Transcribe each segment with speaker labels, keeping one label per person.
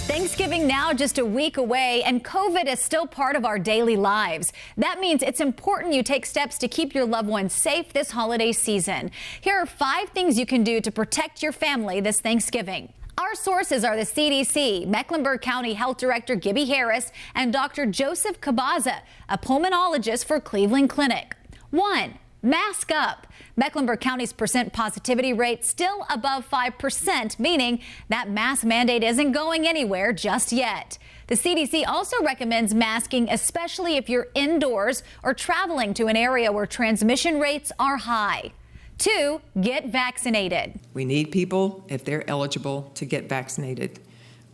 Speaker 1: Thanksgiving now just a week away, and COVID is still part of our daily lives. That means it's important you take steps to keep your loved ones safe this holiday season. Here are 5 things you can do to protect your family this Thanksgiving. Our sources are the CDC, Mecklenburg County Health Director Gibby Harris, and Dr. Joseph Cabaza, a pulmonologist for Cleveland Clinic. 1. Mask up. Mecklenburg County's percent positivity rate still above 5%, meaning that mask mandate isn't going anywhere just yet. The CDC also recommends masking, especially if you're indoors or traveling to an area where transmission rates are high. 2. Get vaccinated.
Speaker 2: We need people, if they're eligible, to get vaccinated.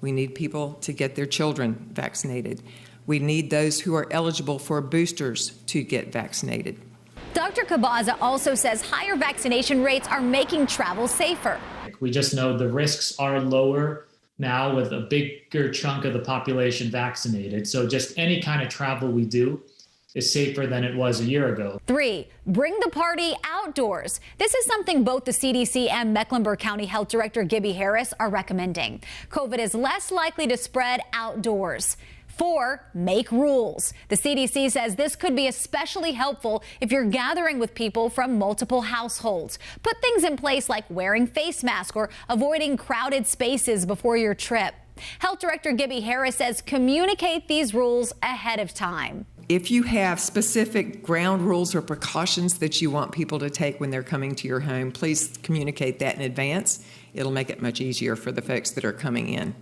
Speaker 2: We need people to get their children vaccinated. We need those who are eligible for boosters to get vaccinated.
Speaker 1: Dr. Cabaza also says higher vaccination rates are making travel safer.
Speaker 3: We just know the risks are lower now with a bigger chunk of the population vaccinated. So just any kind of travel we do is safer than it was a year ago.
Speaker 1: 3. Bring the party outdoors. This is something both the CDC and Mecklenburg County Health Director Gibby Harris are recommending. COVID is less likely to spread outdoors. 4. Make rules. The CDC says this could be especially helpful if you're gathering with people from multiple households. Put things in place like wearing face masks or avoiding crowded spaces before your trip. Health Director Gibby Harris says communicate these rules ahead of time.
Speaker 2: If you have specific ground rules or precautions that you want people to take when they're coming to your home, please communicate that in advance. It'll make it much easier for the folks that are coming in.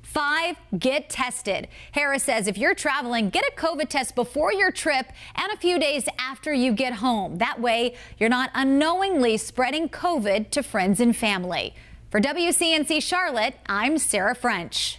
Speaker 1: 5. Get tested. Harris says if you're traveling, get a COVID test before your trip and a few days after you get home. That way, you're not unknowingly spreading COVID to friends and family. For WCNC Charlotte, I'm Sarah French.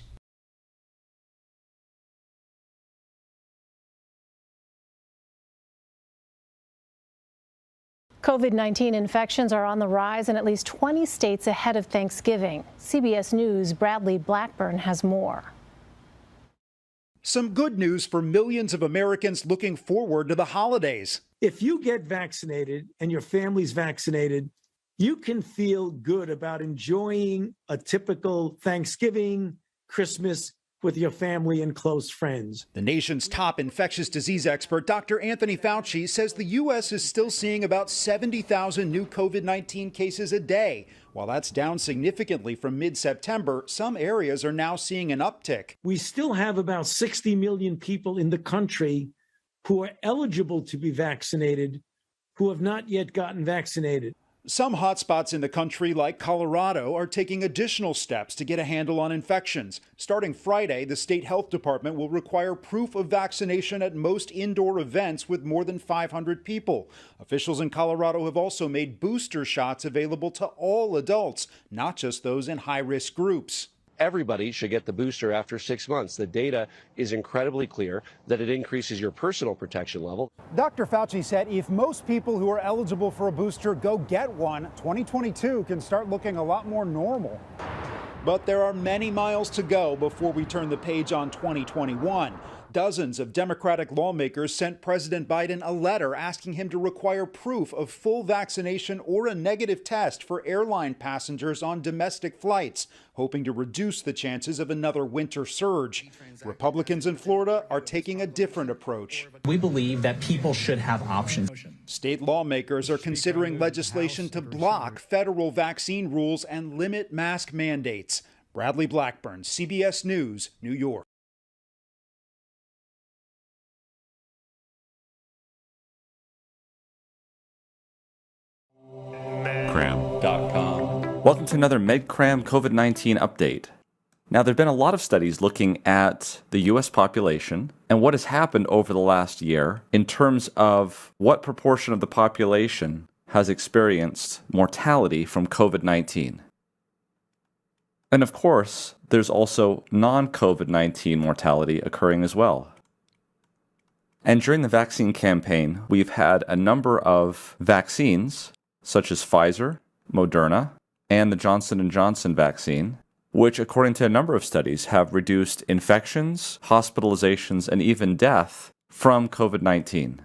Speaker 4: COVID-19 infections are on the rise in at least 20 states ahead of Thanksgiving. CBS News' Bradley Blackburn has more.
Speaker 5: Some good news for millions of Americans looking forward to the holidays.
Speaker 6: If you get vaccinated and your family's vaccinated, you can feel good about enjoying a typical Thanksgiving, Christmas with your family and close friends.
Speaker 5: The nation's top infectious disease expert, Dr. Anthony Fauci, says the U.S. is still seeing about 70,000 new COVID-19 cases a day. While that's down significantly from mid-September, some areas are now seeing an uptick.
Speaker 6: We still have about 60 million people in the country who are eligible to be vaccinated who have not yet gotten vaccinated.
Speaker 5: Some hotspots in the country, like Colorado, are taking additional steps to get a handle on infections. Starting Friday, the state health department will require proof of vaccination at most indoor events with more than 500 people. Officials in Colorado have also made booster shots available to all adults, not just those in high-risk groups.
Speaker 7: Everybody should get the booster after 6 months. The data is incredibly clear that it increases your personal protection level.
Speaker 5: Dr. Fauci said if most people who are eligible for a booster go get one, 2022 can start looking a lot more normal. But there are many miles to go before we turn the page on 2021. Dozens of Democratic lawmakers sent President Biden a letter asking him to require proof of full vaccination or a negative test for airline passengers on domestic flights, hoping to reduce the chances of another winter surge. Republicans in Florida are taking a different approach.
Speaker 8: We believe that people should have options.
Speaker 5: State lawmakers are considering legislation to block federal vaccine rules and limit mask mandates. Bradley Blackburn, CBS News, New York.
Speaker 9: Medcram.com. Welcome to another MedCram COVID-19 update. Now, there have been a lot of studies looking at the U.S. population and what has happened over the last year in terms of what proportion of the population has experienced mortality from COVID-19. And of course, there's also non-COVID-19 mortality occurring as well. And during the vaccine campaign, we've had a number of vaccines such as Pfizer, Moderna, and the Johnson & Johnson vaccine, which, according to a number of studies, have reduced infections, hospitalizations, and even death from COVID-19.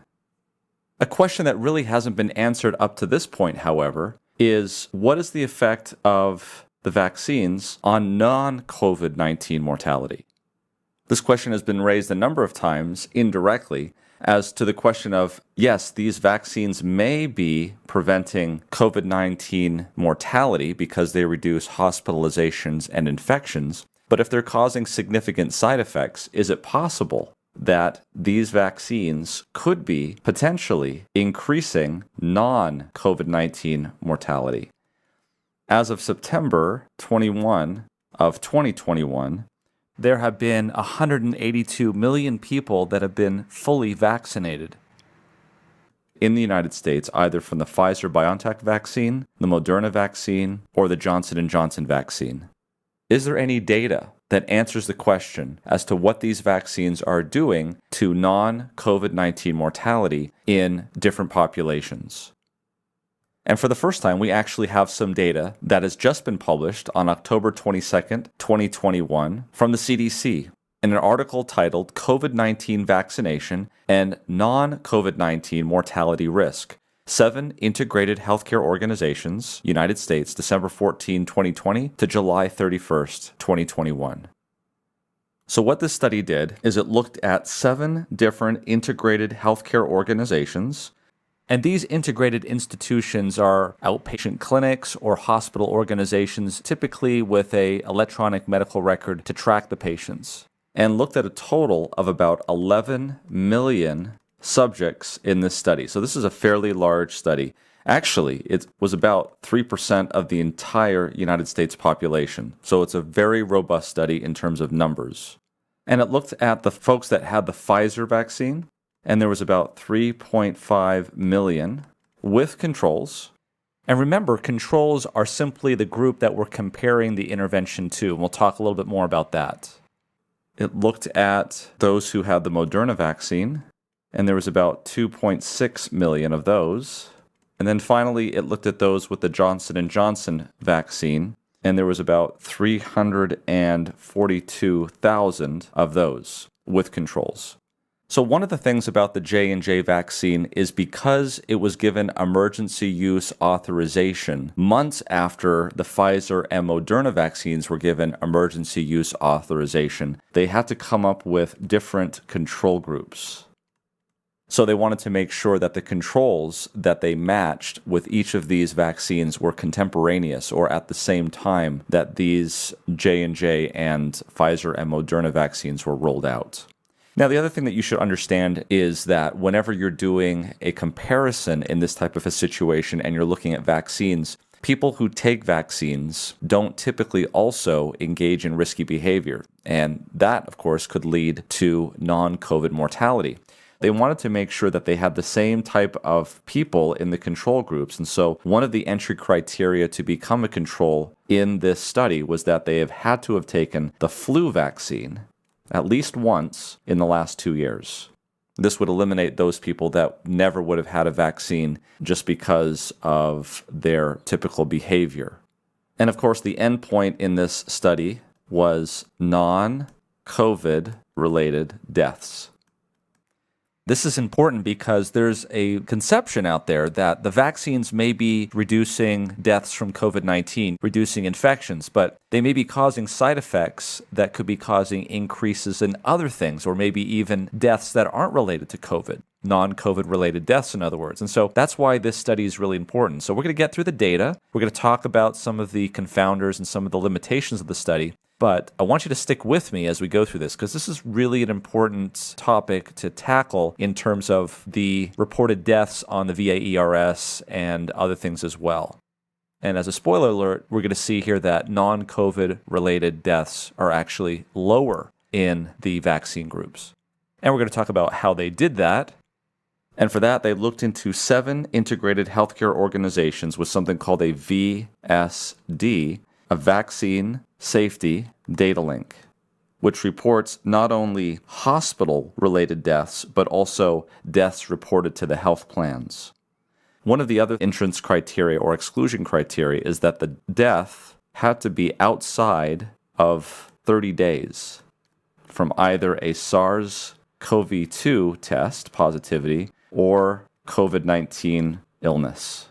Speaker 9: A question that really hasn't been answered up to this point, however, is what is the effect of the vaccines on non-COVID-19 mortality? This question has been raised a number of times indirectly as to the question of, yes, these vaccines may be preventing COVID-19 mortality because they reduce hospitalizations and infections, but if they're causing significant side effects, is it possible that these vaccines could be potentially increasing non-COVID-19 mortality? As of September 21 of 2021, there have been 182 million people that have been fully vaccinated in the United States, either from the Pfizer-BioNTech vaccine, the Moderna vaccine, or the Johnson & Johnson vaccine. Is there any data that answers the question as to what these vaccines are doing to non-COVID-19 mortality in different populations? And for the first time, we actually have some data that has just been published on October 22nd, 2021 from the CDC in an article titled COVID-19 Vaccination and Non-COVID-19 Mortality Risk. 7 integrated healthcare organizations, United States, December 14, 2020 to July 31st, 2021. So what this study did is it looked at 7 different integrated healthcare organizations. And these integrated institutions are outpatient clinics or hospital organizations, typically with an electronic medical record to track the patients, and looked at a total of about 11 million subjects in this study. So this is a fairly large study. Actually, it was about 3% of the entire United States population. So it's a very robust study in terms of numbers. And it looked at the folks that had the Pfizer vaccine, and there was about 3.5 million with controls. And remember, controls are simply the group that we're comparing the intervention to, and we'll talk a little bit more about that. It looked at those who had the Moderna vaccine, and there was about 2.6 million of those. And then finally, it looked at those with the Johnson & Johnson vaccine, and there was about 342,000 of those with controls. So one of the things about the J&J vaccine is because it was given emergency use authorization months after the Pfizer and Moderna vaccines were given emergency use authorization, they had to come up with different control groups. So they wanted to make sure that the controls that they matched with each of these vaccines were contemporaneous or at the same time that these J&J and Pfizer and Moderna vaccines were rolled out. Now, the other thing that you should understand is that whenever you're doing a comparison in this type of a situation and you're looking at vaccines, people who take vaccines don't typically also engage in risky behavior. And that, of course, could lead to non-COVID mortality. They wanted to make sure that they had the same type of people in the control groups. And so one of the entry criteria to become a control in this study was that they have had to have taken the flu vaccine at least once in the last 2 years. This would eliminate those people that never would have had a vaccine just because of their typical behavior. And of course, the end point in this study was non-COVID related deaths. This is important because there's a conception out there that the vaccines may be reducing deaths from COVID-19, reducing infections, but they may be causing side effects that could be causing increases in other things, or maybe even deaths that aren't related to COVID, non-COVID related deaths, in other words. And so that's why this study is really important. So we're going to get through the data. We're going to talk about some of the confounders and some of the limitations of the study. But I want you to stick with me as we go through this, because this is really an important topic to tackle in terms of the reported deaths on the VA-ERS and other things as well. And as a spoiler alert, we're going to see here that non-COVID related deaths are actually lower in the vaccine groups. And we're going to talk about how they did that. And for that, they looked into 7 integrated healthcare organizations with something called a VSD, a Vaccine Safety Data Link, which reports not only hospital-related deaths, but also deaths reported to the health plans. One of the other entrance criteria or exclusion criteria is that the death had to be outside of 30 days from either a SARS-CoV-2 test positivity or COVID-19 illness.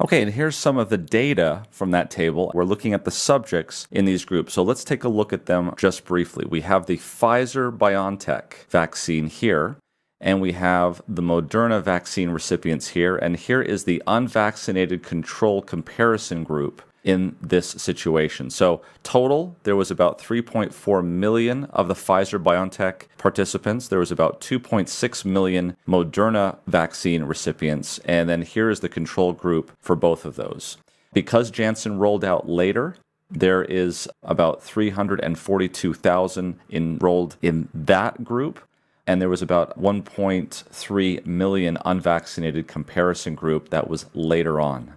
Speaker 9: Okay, and here's some of the data from that table. We're looking at the subjects in these groups. So let's take a look at them just briefly. We have the Pfizer-BioNTech vaccine here, and we have the Moderna vaccine recipients here, and here is the unvaccinated control comparison group in this situation. So total, there was about 3.4 million of the Pfizer-BioNTech participants. There was about 2.6 million Moderna vaccine recipients. And then here is the control group for both of those. Because Janssen rolled out later, there is about 342,000 enrolled in that group. And there was about 1.3 million unvaccinated comparison group that was later on.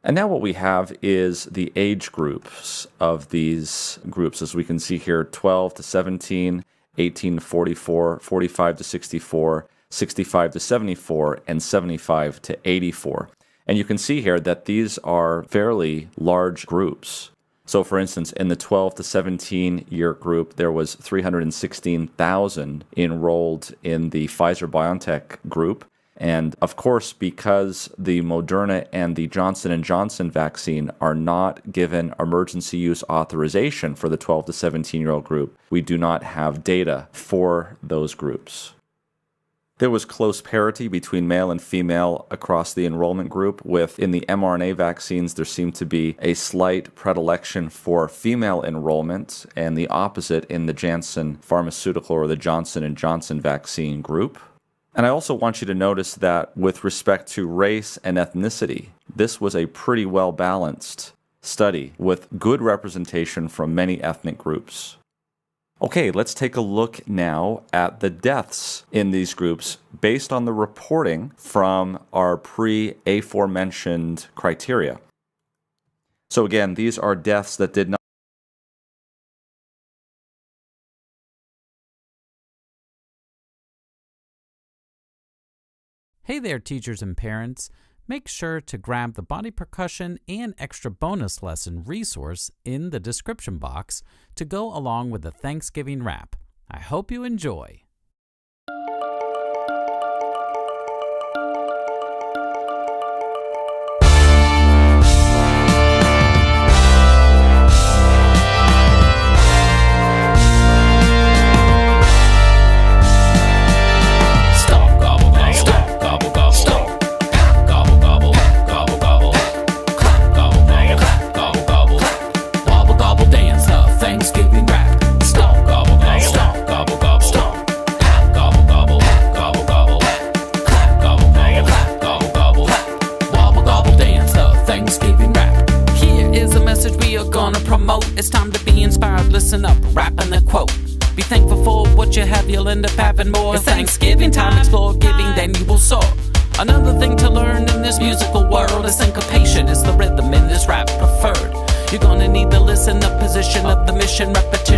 Speaker 9: And now what we have is the age groups of these groups. As we can see here, 12 to 17, 18 to 44, 45 to 64, 65 to 74, and 75 to 84. And you can see here that these are fairly large groups. So for instance, in the 12 to 17 year group, there was 316,000 enrolled in the Pfizer-BioNTech group. And of course, because the Moderna and the Johnson & Johnson vaccine are not given emergency use authorization for the 12 to 17-year-old group, we do not have data for those groups. There was close parity between male and female across the enrollment group. In the mRNA vaccines, there seemed to be a slight predilection for female enrollment, and the opposite in the Janssen pharmaceutical or the Johnson & Johnson vaccine group. And I also want you to notice that with respect to race and ethnicity, this was a pretty well-balanced study with good representation from many ethnic groups. Okay, let's take a look now at the deaths in these groups based on the reporting from our pre-aforementioned criteria. So again, these are deaths that did not.
Speaker 10: Hey there, teachers and parents. Make sure to grab the Body Percussion and extra bonus lesson resource in the description box to go along with the Thanksgiving wrap. I hope you enjoy. It's time to be inspired, listen up, rapping the quote. Be thankful for what you have, you'll end up having more. It's Thanksgiving time, explore giving, then you will soar. Another thing to learn in this musical world is syncopation is the rhythm in this rap preferred. You're gonna need to listen, the position of the mission, repetition.